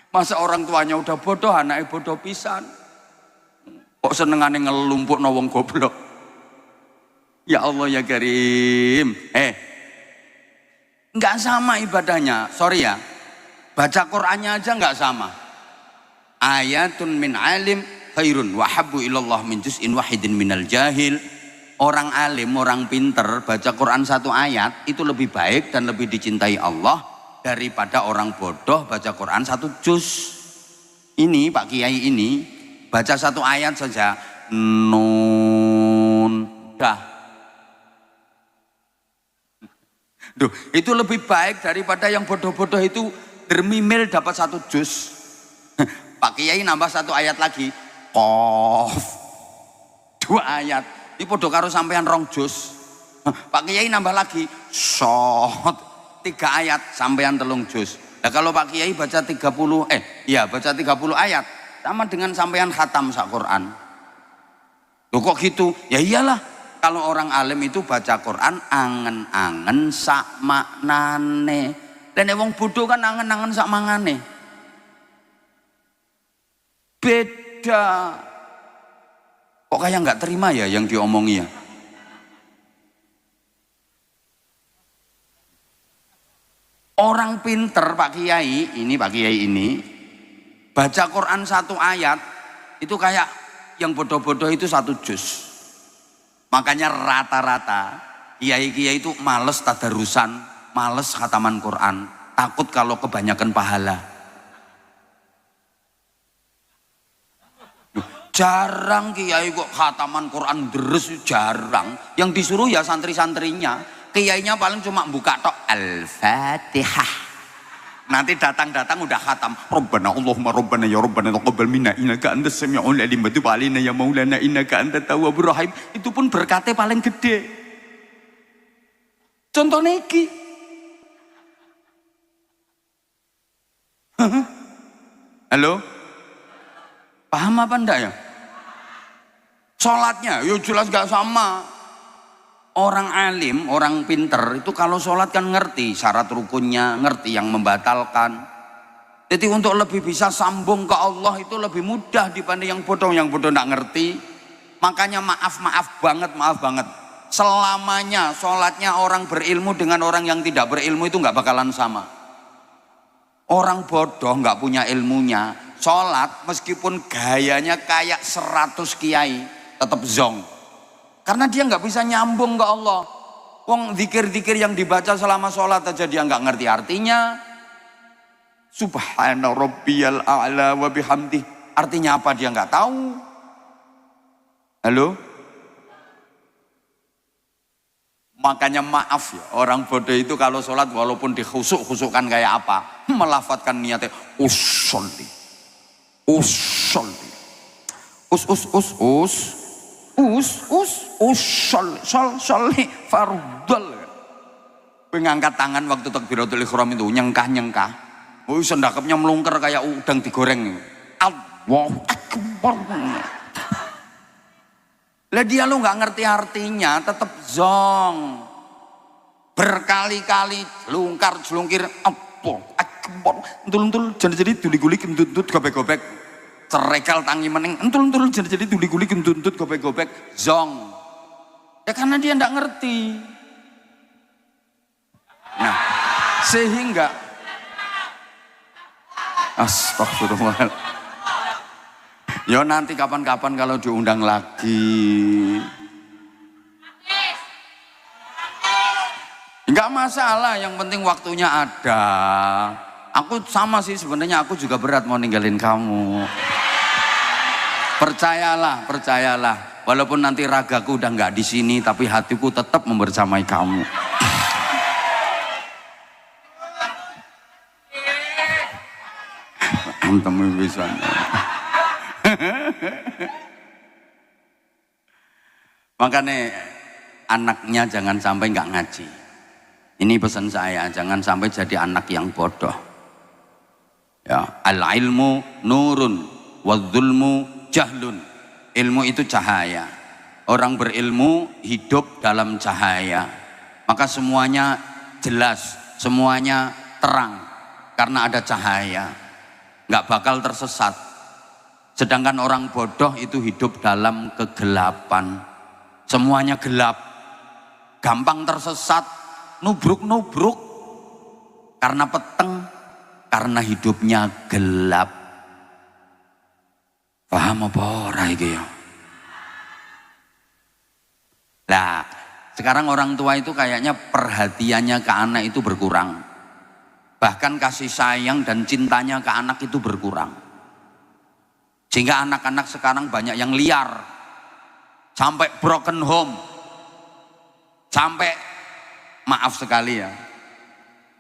Masa orang tuanya udah bodoh, anaknya bodoh pisan. Kok senengane ngelumpuk wong goblok? Ya Allah ya Karim. Nggak sama ibadahnya, sorry ya. Baca Qur'annya aja nggak sama. Ayatun min alim khairun wa habbu ilallah min juz'in wahidin minal jahil. Orang alim, orang pinter baca Quran 1 ayat itu lebih baik dan lebih dicintai Allah daripada orang bodoh baca Quran 1 juz. Ini Pak Kiai ini baca 1 ayat saja, nun, dah. Duh, itu lebih baik daripada yang bodoh-bodoh itu dermimil dapat 1 juz. Pak Kiai nambah 1 ayat lagi, qaf, 2 ayat. Ini podo karo sampean 2 juz. Pak Kiai nambah lagi, shot, 3 ayat sampean 3 juz. Nah kalau Pak Kiai baca 30 ayat sama dengan sampean khatam sak Quran. Loh kok gitu? Ya iyalah, kalau orang alim itu baca Quran angen-angen sak maknane. Dan wong bodoh kan angen-angen sak mangane. Beda. Kok kayak nggak terima ya yang diomongi ya? Orang pinter Pak Kiai ini baca Quran 1 ayat itu kayak yang bodoh-bodoh itu 1 juz. Makanya rata-rata kiai-kiai itu males tadarusan, males khataman Quran, takut kalau kebanyakan pahala. Jarang kiai kok khataman Quran deres, jarang. Yang disuruh ya santri-santrinya. Kiainya paling cuma buka tok Al-Fatihah. Nanti datang-datang udah khatam. Rabbana Allahumma Rabbana ya Rabbana taqabbal minna innaka antas samiul alim wa tub alaina ya Maulana innaka antat tawwabur rahim. Itu pun berkatnya paling gede. Contohnya iki. Halo? Paham apa enggak ya? Sholatnya, yo jelas gak sama. Orang alim, orang pinter itu kalau sholat kan ngerti syarat rukunnya, ngerti yang membatalkan. Jadi untuk lebih bisa sambung ke Allah itu lebih mudah dibanding yang bodoh. Yang bodoh gak ngerti, Makanya maaf banget. Selamanya sholatnya orang berilmu dengan orang yang tidak berilmu itu nggak bakalan sama. Orang bodoh nggak punya ilmunya, sholat meskipun gayanya kayak 100 kiai tetap zong. Karena dia nggak bisa nyambung ke Allah. Wong zikir-zikir yang dibaca selama sholat aja dia nggak ngerti artinya. Subhana rabbiyal a'la wa bihamdi. Artinya apa dia nggak tahu. Halo? Makanya maaf ya, orang bodoh itu kalau sholat walaupun dikhusuk-khusukkan kayak apa, melafatkan niatnya usolli, usolli fardol. Ngangkat tangan waktu takbiratul ihram itu nyengkah. Sendakapnya melungker kayak udang digoreng. Allahu Akbar. Lah dia lu nggak ngerti artinya, tetap zong. Berkali-kali lungkar selungkir apa akbar. Entul jadi duli-guli kentut gobek-gobek. Cerekal tangi meneng entul jadi duli-guli kentut gobek-gobek zong. Ya karena dia nggak ngerti. Nah, sehingga astagfirullah. Ya nanti kapan-kapan kalau diundang lagi. Enggak masalah, yang penting waktunya ada. Aku sama sih sebenarnya, aku juga berat mau ninggalin kamu. Percayalah. Walaupun nanti ragaku udah nggak di sini, tapi hatiku tetap membersamai kamu. Antem bisa. Makanya anaknya jangan sampai nggak ngaji. Ini pesan saya, jangan sampai jadi anak yang bodoh. Ya, al-ilmu nurun wadzulmu jahlun. Ilmu itu cahaya. Orang berilmu hidup dalam cahaya. Maka semuanya jelas, semuanya terang karena ada cahaya. Nggak bakal tersesat. Sedangkan orang bodoh itu hidup dalam kegelapan. Semuanya gelap, gampang tersesat, nubruk karena peteng, karena hidupnya gelap. Paham apa ora iki ya? Lah, sekarang orang tua itu kayaknya perhatiannya ke anak itu berkurang. Bahkan kasih sayang dan cintanya ke anak itu berkurang. Sehingga anak-anak sekarang banyak yang liar. Sampai broken home, sampai maaf sekali ya,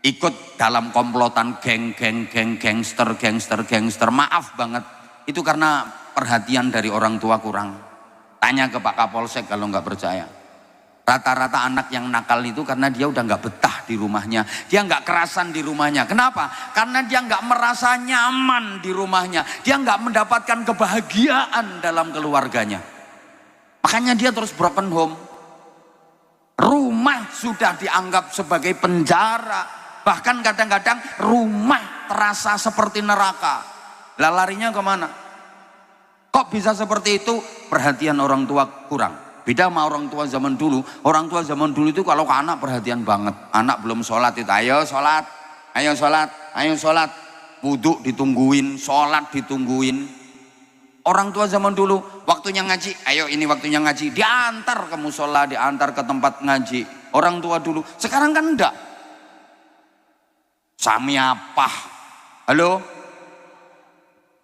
ikut dalam komplotan gangster, maaf banget, itu karena perhatian dari orang tua kurang. Tanya ke Pak Kapolsek kalau nggak percaya. Rata-rata anak yang nakal itu karena dia udah nggak betah di rumahnya, dia nggak kerasan di rumahnya. Kenapa? Karena dia nggak merasa nyaman di rumahnya, dia nggak mendapatkan kebahagiaan dalam keluarganya. Makanya dia terus broken home. Rumah sudah dianggap sebagai penjara. Bahkan kadang-kadang rumah terasa seperti neraka. Lah larinya kemana? Kok bisa seperti itu? Perhatian orang tua kurang. Beda sama orang tua zaman dulu. Orang tua zaman dulu itu kalau ke anak perhatian banget. Anak belum sholat itu ayo sholat. Wudhu ditungguin, sholat ditungguin. Orang tua zaman dulu waktunya ngaji, ayo ini waktunya ngaji, diantar ke musola, diantar ke tempat ngaji. Orang tua dulu, sekarang kan enggak. Sami apa? Halo?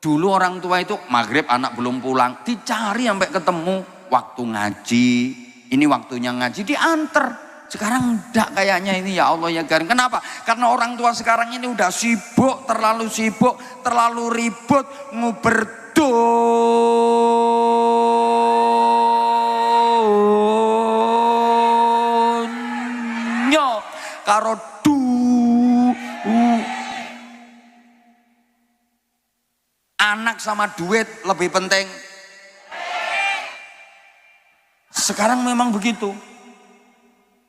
Dulu orang tua itu maghrib anak belum pulang, dicari sampai ketemu waktu ngaji. Ini waktunya ngaji, diantar. Sekarang enggak kayaknya ini, ya Allah ya Karim. Kenapa? Karena orang tua sekarang ini udah sibuk, terlalu ribut, nguber karo anak sama duit lebih penting. Sekarang memang begitu.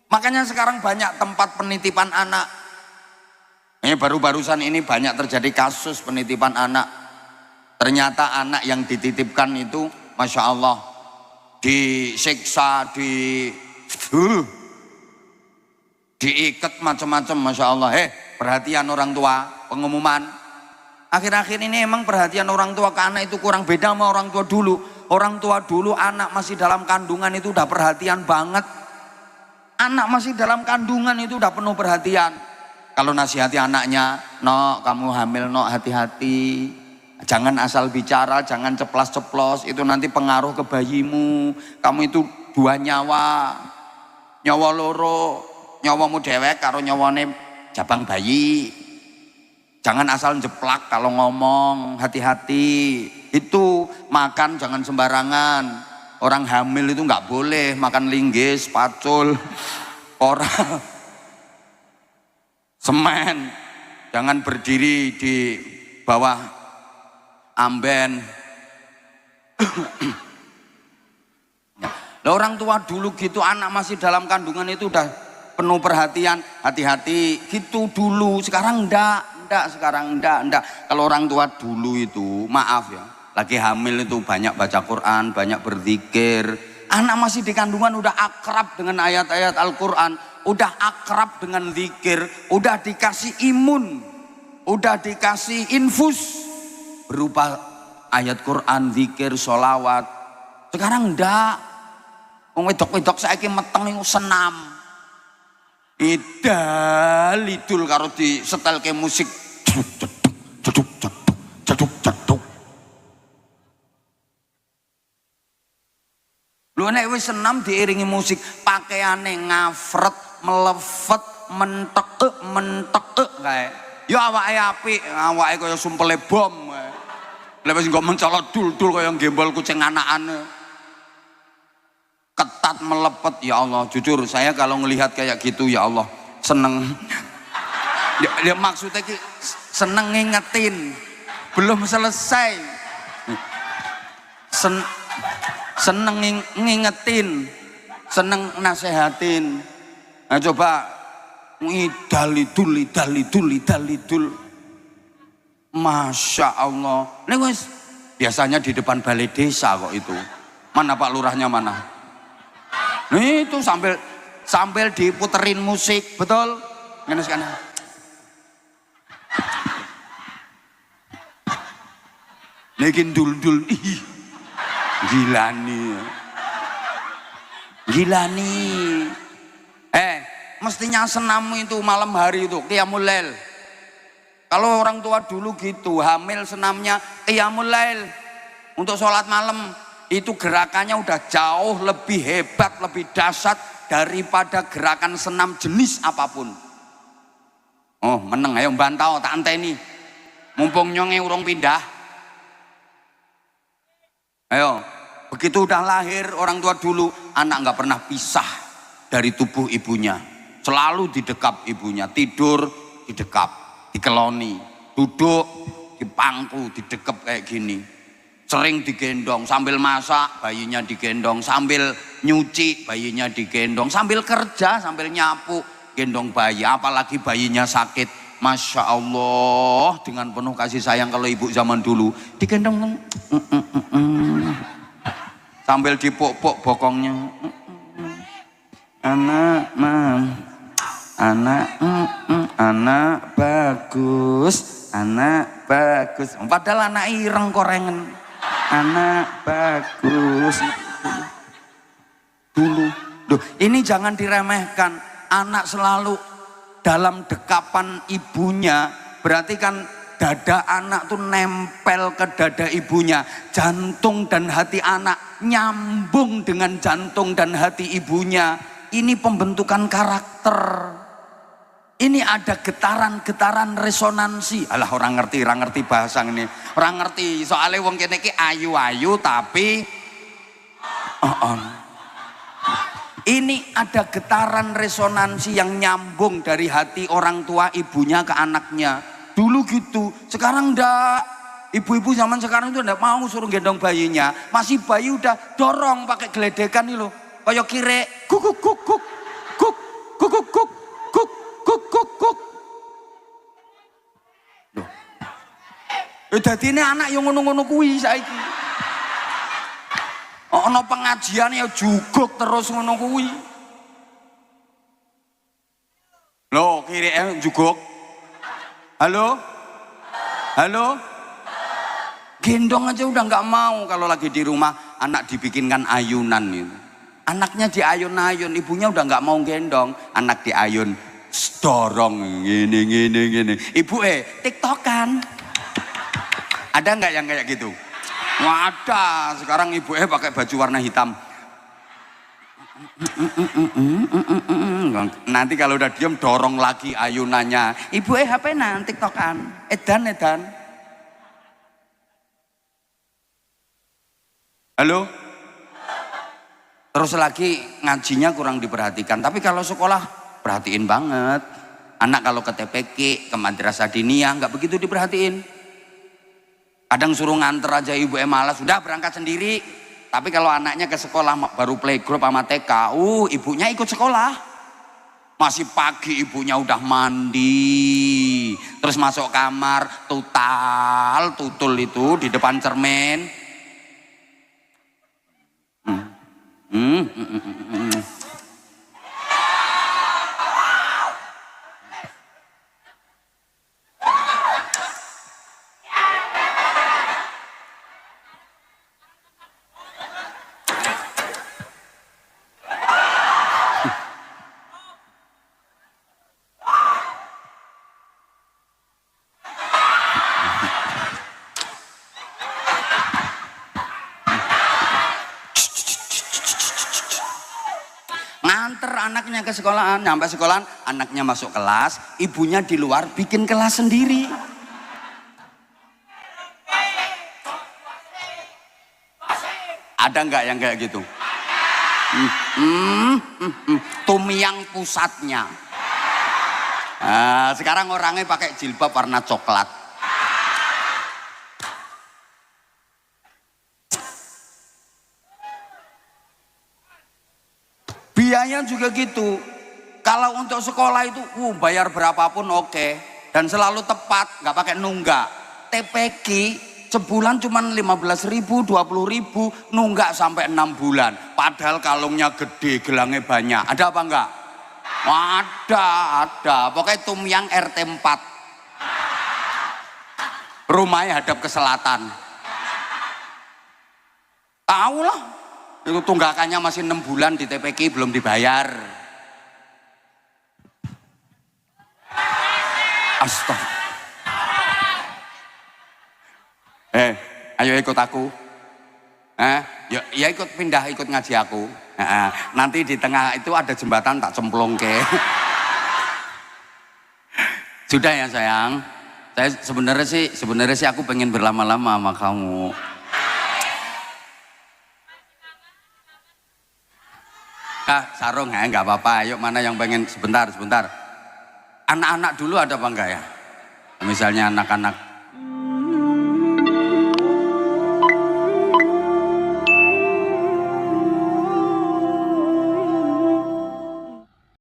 Makanya sekarang banyak tempat penitipan anak. Ini baru-barusan ini banyak terjadi kasus penitipan anak. Ternyata anak yang dititipkan itu, Masya Allah, disiksa, diikat macam-macam, masya Allah. Perhatian orang tua, pengumuman. Akhir-akhir ini emang perhatian orang tua ke anak itu kurang, beda sama orang tua dulu. Orang tua dulu anak masih dalam kandungan itu udah perhatian banget. Anak masih dalam kandungan itu udah penuh perhatian. Kalau nasihati anaknya, "Nok, kamu hamil, Nok, hati-hati. Jangan asal bicara, jangan ceplas-ceplos, itu nanti pengaruh ke bayimu. Kamu itu 2 nyawa. Nyawa loro, nyawamu dewek karo nyawane jabang bayi. Jangan asal jeplak kalau ngomong, hati-hati. Itu makan jangan sembarangan. Orang hamil itu nggak boleh makan linggis, pacul, orang semen. Jangan berdiri di bawah amben." Nah, orang tua dulu gitu, anak masih dalam kandungan itu udah penuh perhatian, hati-hati gitu dulu. Sekarang enggak. Kalau orang tua dulu itu, maaf ya, lagi hamil itu banyak baca Quran, banyak berzikir. Anak masih di kandungan udah akrab dengan ayat-ayat Al-Quran, udah akrab dengan zikir, udah dikasih imun, udah dikasih infus berupa ayat Quran, zikir, sholawat. Sekarang enggak. Wong wedok-wedok saiki meteng iku senam. Idul karo di setelke musik. Jeduk. Lu nek wis senam diiringi musik, pakaiane ngafret, melefet, mentek kae. Ya awake apik, awake kaya sumpele bom. Lha wis engko mencolot dul-dul kaya gembol kucing anakan. Ketat melepet, ya Allah. Jujur saya kalau ngelihat kayak gitu, ya Allah, seneng. Dia maksudnya seneng ngingetin, belum selesai. Seneng ngingetin, seneng nasehatin. Nah coba idalidul. Masya Allah. Ini wis biasanya di depan balai desa kok itu. Mana Pak Lurahnya mana? Nah itu sambil diputerin musik, betul? Ngene sekarang. Nekin dul, gilani. Mestinya senam itu malam hari itu qiyamul lail. Kalau orang tua dulu gitu, hamil senamnya qiyamul lail untuk sholat malam. Itu gerakannya udah jauh lebih hebat, lebih dahsyat daripada gerakan senam jenis apapun. Oh meneng, ayo bantau tak anteni. Mumpung nyonge urung pindah. Ayo, begitu udah lahir orang tua dulu, anak nggak pernah pisah dari tubuh ibunya. Selalu didekap ibunya, tidur didekap, dikeloni, duduk dipangku, didekap kayak gini. Sering digendong, sambil masak bayinya digendong, sambil nyuci bayinya digendong, sambil kerja, sambil nyapu, gendong bayi. Apalagi bayinya sakit, Masya Allah, dengan penuh kasih sayang. Kalau ibu zaman dulu digendong sambil dipuk-puk bokongnya. Anak bagus. Padahal anak ireng korengen. Anak bagus dulu. Duh, ini jangan diremehkan. Anak selalu dalam dekapan ibunya, berarti kan dada anak tuh nempel ke dada ibunya. Jantung dan hati anak nyambung dengan jantung dan hati ibunya. Ini pembentukan karakter. Ini ada getaran-getaran resonansi. Alah orang ngerti bahasa ini. Orang ngerti, soalnya wong kene iki ayu-ayu tapi ini ada getaran resonansi yang nyambung dari hati orang tua ibunya ke anaknya. Dulu gitu, sekarang enggak. Ibu-ibu zaman sekarang itu enggak mau suruh gendong bayinya. Masih bayi udah dorong pakai geledekan nih loh. Kayak kire, kuk. Loh. Dadi ini anak yang ngono-ngono kuwi saiki. Ana pengajian ya juguk terus ngono kuwi. Loh, kiri juguk. Halo? Halo? Gendong aja udah nggak mau kalau lagi di rumah anak dibikinkan ayunan itu. Anaknya diayun-ayun, ibunya udah nggak mau gendong, anak diayun, dorong gini. Ibu tiktokan. Ada nggak yang kayak gitu? Ada. Sekarang ibu pakai baju warna hitam. Nanti kalau udah diem dorong lagi ayunannya. Ibu HP nanti tiktokan. Edan. Halo? Terus lagi ngajinya kurang diperhatikan. Tapi kalau sekolah perhatiin banget. Anak kalau ke TPQ, ke madrasah diniyah nggak begitu diperhatiin. Kadang suruh nganter aja ibu malas, sudah berangkat sendiri. Tapi kalau anaknya ke sekolah baru playgroup sama TK, ibunya ikut sekolah. Masih pagi ibunya udah mandi, terus masuk kamar, tutul itu di depan cermin. Nganter anaknya ke sekolahan, nyampe sekolahan anaknya masuk kelas, ibunya di luar bikin kelas sendiri. Ada nggak yang kayak gitu? Tumyang pusatnya. Nah, sekarang orangnya pakai jilbab warna coklat. Biaya juga gitu. Kalau untuk sekolah itu bayar berapapun oke. Dan selalu tepat, nggak pakai nunggak. TPQ sebulan cuma 15.000, 20.000, nunggak sampai 6 bulan. Padahal kalungnya gede, gelangnya banyak. Ada apa enggak? Ada. Pokoknya tumyang RT 4. Rumahnya hadap ke selatan. Tahu lah. Itu tunggakannya masih 6 bulan di TPQ belum dibayar. Astaga. Ayo ikut aku. Ya ikut pindah ikut ngaji aku. Nanti di tengah itu ada jembatan tak cemplung ke. Sudah ya sayang. Saya sebenarnya sih aku pengen berlama-lama sama kamu. Sarung ya nggak apa-apa. Yuk mana yang pengen sebentar. Anak-anak dulu ada apa enggak ya? Misalnya anak-anak